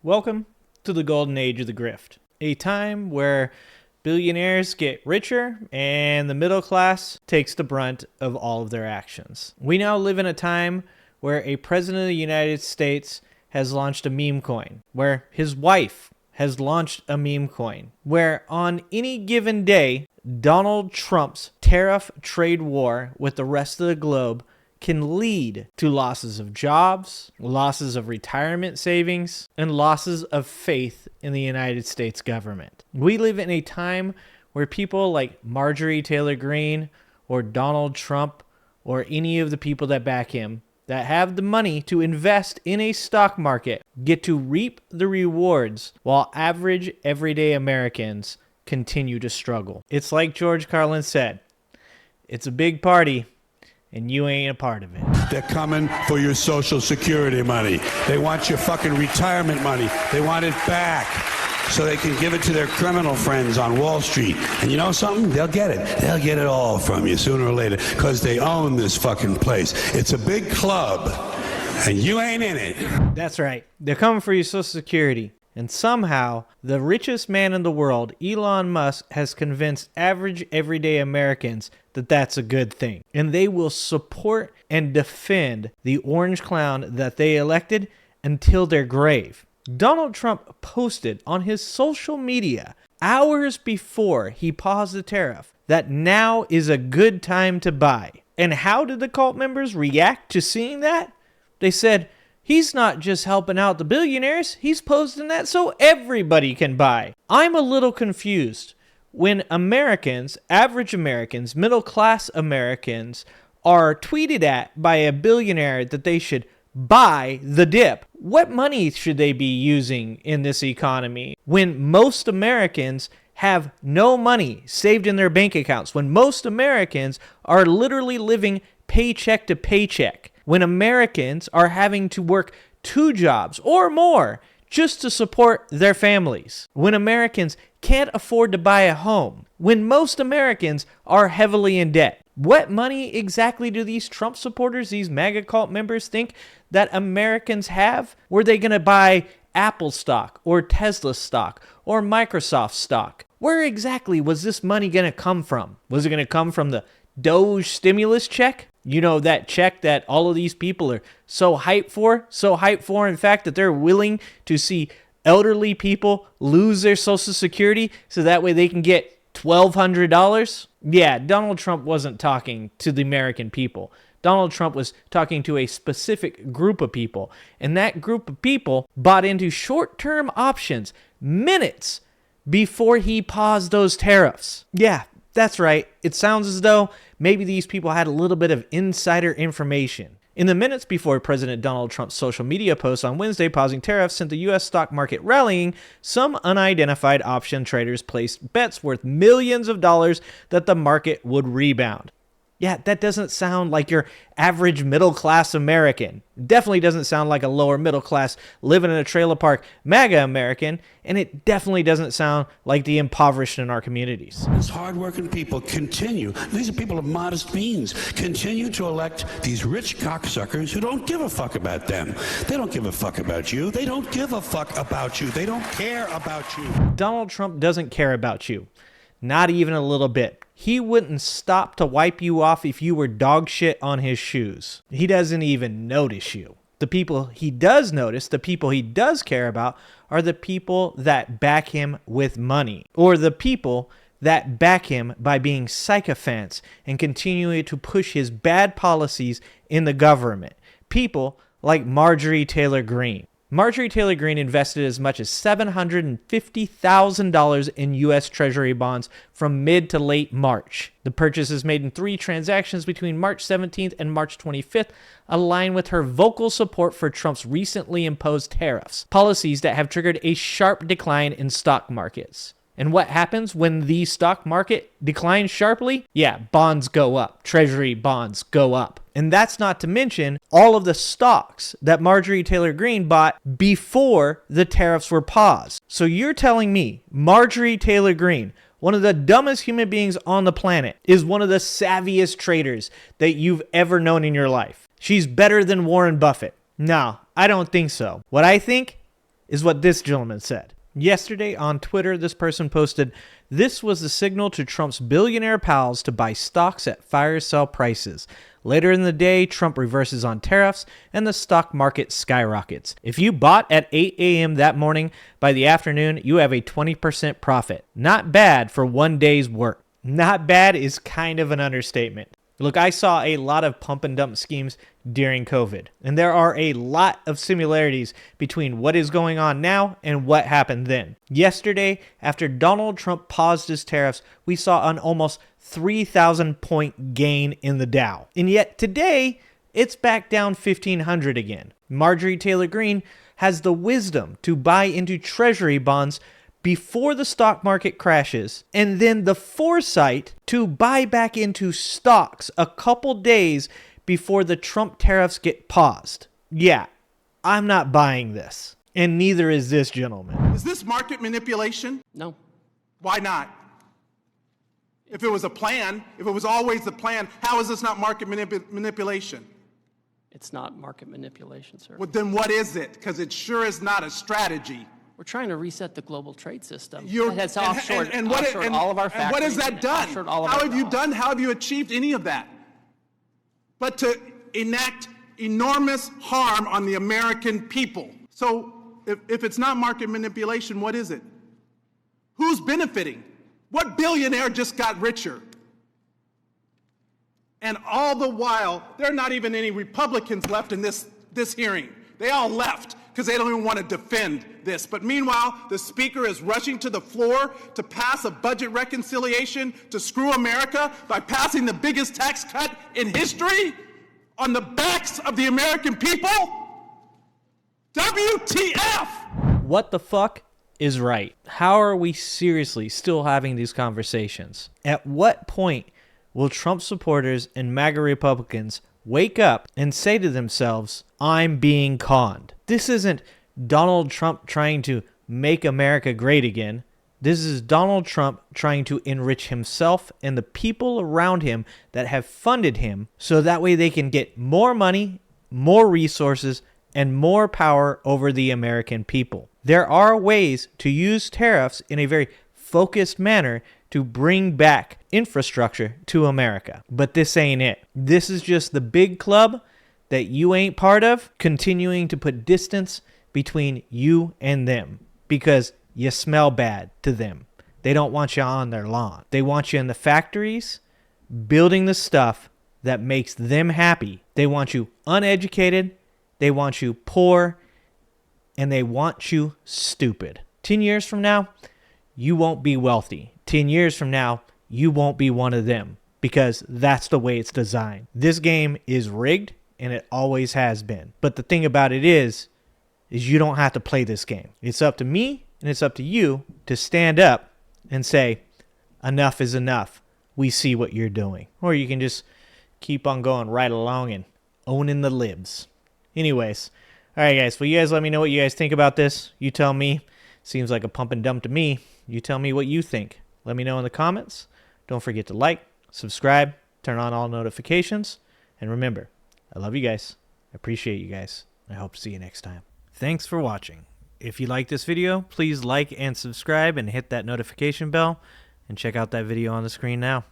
Welcome to the golden age of the grift, a time where billionaires get richer and the middle class takes the brunt of all of their actions. We now live in a time where a president of the United States has launched a meme coin, where his wife has launched a meme coin, where on any given day, Donald Trump's tariff trade war with the rest of the globe can lead to losses of jobs, losses of retirement savings, and losses of faith in the United States government. We live in a time where people like Marjorie Taylor Greene or Donald Trump or any of the people that back him that have the money to invest in a stock market get to reap the rewards while average everyday Americans continue to struggle. It's like George Carlin said, it's a big party and you ain't a part of it. They're coming for your Social Security money. They want your fucking retirement money. They want it back so they can give it to their criminal friends on Wall Street. And you know something? They'll get it. They'll get it all from you sooner or later because they own this fucking place. It's a big club and you ain't in it. That's right. They're coming for your Social Security. And somehow, the richest man in the world, Elon Musk, has convinced average everyday Americans that that's a good thing. And they will support and defend the orange clown that they elected until their grave. Donald Trump posted on his social media hours before he paused the tariff that now is a good time to buy. And how did the cult members react to seeing that? They said, he's not just helping out the billionaires, he's posting that so everybody can buy. I'm a little confused. When Americans, average Americans, middle-class Americans, are tweeted at by a billionaire that they should buy the dip, what money should they be using in this economy when most Americans have no money saved in their bank accounts, when most Americans are literally living paycheck to paycheck? When Americans are having to work 2 jobs or more just to support their families, when Americans can't afford to buy a home, when most Americans are heavily in debt. What money exactly do these Trump supporters, these MAGA cult members think that Americans have? Were they going to buy Apple stock or Tesla stock or Microsoft stock? Where exactly was this money going to come from? Was it going to come from the Doge stimulus check? You know, that check that all of these people are so hyped for, in fact, that they're willing to see elderly people lose their Social Security so that way they can get $1,200? Yeah, Donald Trump wasn't talking to the American people. Donald Trump was talking to a specific group of people, and that group of people bought into short-term options minutes before he paused those tariffs. Yeah, that's right. It sounds as though maybe these people had a little bit of insider information. In the minutes before President Donald Trump's social media post on Wednesday pausing tariffs sent the U.S. stock market rallying, some unidentified option traders placed bets worth millions of dollars that the market would rebound. Yeah, that doesn't sound like your average middle-class American. Definitely doesn't sound like a lower middle-class living in a trailer park MAGA American, and it definitely doesn't sound like the impoverished in our communities. These hardworking people continue, these are people of modest means, continue to elect these rich cocksuckers who don't give a fuck about them. They don't give a fuck about you. They don't give a fuck about you. They don't care about you. Donald Trump doesn't care about you. Not even a little bit. He wouldn't stop to wipe you off if you were dog shit on his shoes. He doesn't even notice you. The people he does notice, the people he does care about, are the people that back him with money, or the people that back him by being sycophants and continuing to push his bad policies in the government. People like Marjorie Taylor Greene. Marjorie Taylor Greene invested as much as $750,000 in U.S. Treasury bonds from mid to late March. The purchases made in 3 transactions between March 17th and March 25th align with her vocal support for Trump's recently imposed tariffs, policies that have triggered a sharp decline in stock markets. And what happens when the stock market declines sharply? Yeah, bonds go up. Treasury bonds go up. And that's not to mention all of the stocks that Marjorie Taylor Greene bought before the tariffs were paused. So you're telling me Marjorie Taylor Greene, one of the dumbest human beings on the planet, is one of the savviest traders that you've ever known in your life. She's better than Warren Buffett. No, I don't think so. What I think is what this gentleman said. Yesterday on Twitter, this person posted, "This was the signal to Trump's billionaire pals to buy stocks at fire sale prices. Later in the day, Trump reverses on tariffs and the stock market skyrockets. If you bought at 8 a.m. that morning, by the afternoon, you have a 20% profit. Not bad for one day's work." Not bad is kind of an understatement. Look, I saw a lot of pump and dump schemes during COVID, and there are a lot of similarities between what is going on now and what happened then. Yesterday, after Donald Trump paused his tariffs, we saw an almost 3,000 point gain in the Dow. And yet today, it's back down 1,500 again. Marjorie Taylor Greene has the wisdom to buy into treasury bonds before the stock market crashes, and then the foresight to buy back into stocks a couple days before the Trump tariffs get paused. Yeah, I'm not buying this, and neither is this gentleman. Is this market manipulation? No. Why not? If it was a plan, if it was always the plan, how is this not market manipulation? It's not market manipulation, sir. Well, then what is it? Because it sure is not a strategy. We're trying to reset the global trade system. You're, It has offshored, and all of our factories. And what has that done? How have you achieved any of that? But to enact enormous harm on the American people. So if it's not market manipulation, what is it? Who's benefiting? What billionaire just got richer? And all the while, there are not even any Republicans left in this hearing. They all left because they don't even want to defend this. But meanwhile, the Speaker is rushing to the floor to pass a budget reconciliation to screw America by passing the biggest tax cut in history on the backs of the American people? WTF! What the fuck is right? How are we seriously still having these conversations? At what point will Trump supporters and MAGA Republicans wake up and say to themselves, "I'm being conned"? This isn't Donald Trump trying to make America great again. This is Donald Trump trying to enrich himself and the people around him that have funded him so that way they can get more money, more resources, and more power over the American people. There are ways to use tariffs in a very focused manner to bring back infrastructure to America. But this ain't it. This is just the big club that you ain't part of, continuing to put distance between you and them because you smell bad to them. They don't want you on their lawn. They want you in the factories building the stuff that makes them happy. They want you uneducated, they want you poor, and they want you stupid. 10 years from now, you won't be wealthy. 10 years from now, you won't be one of them because that's the way it's designed. This game is rigged and it always has been. But the thing about it is you don't have to play this game. It's up to me and it's up to you to stand up and say, enough is enough. We see what you're doing. Or you can just keep on going right along and owning the libs. Anyways, all right, guys. Well, you guys let me know what you guys think about this. You tell me. Seems like a pump and dump to me. You tell me what you think. Let me know in the comments. Don't forget to like, subscribe, turn on all notifications. And remember, I love you guys. I appreciate you guys. I hope to see you next time. Thanks for watching. If you like this video, please like and subscribe and hit that notification bell. And check out that video on the screen now.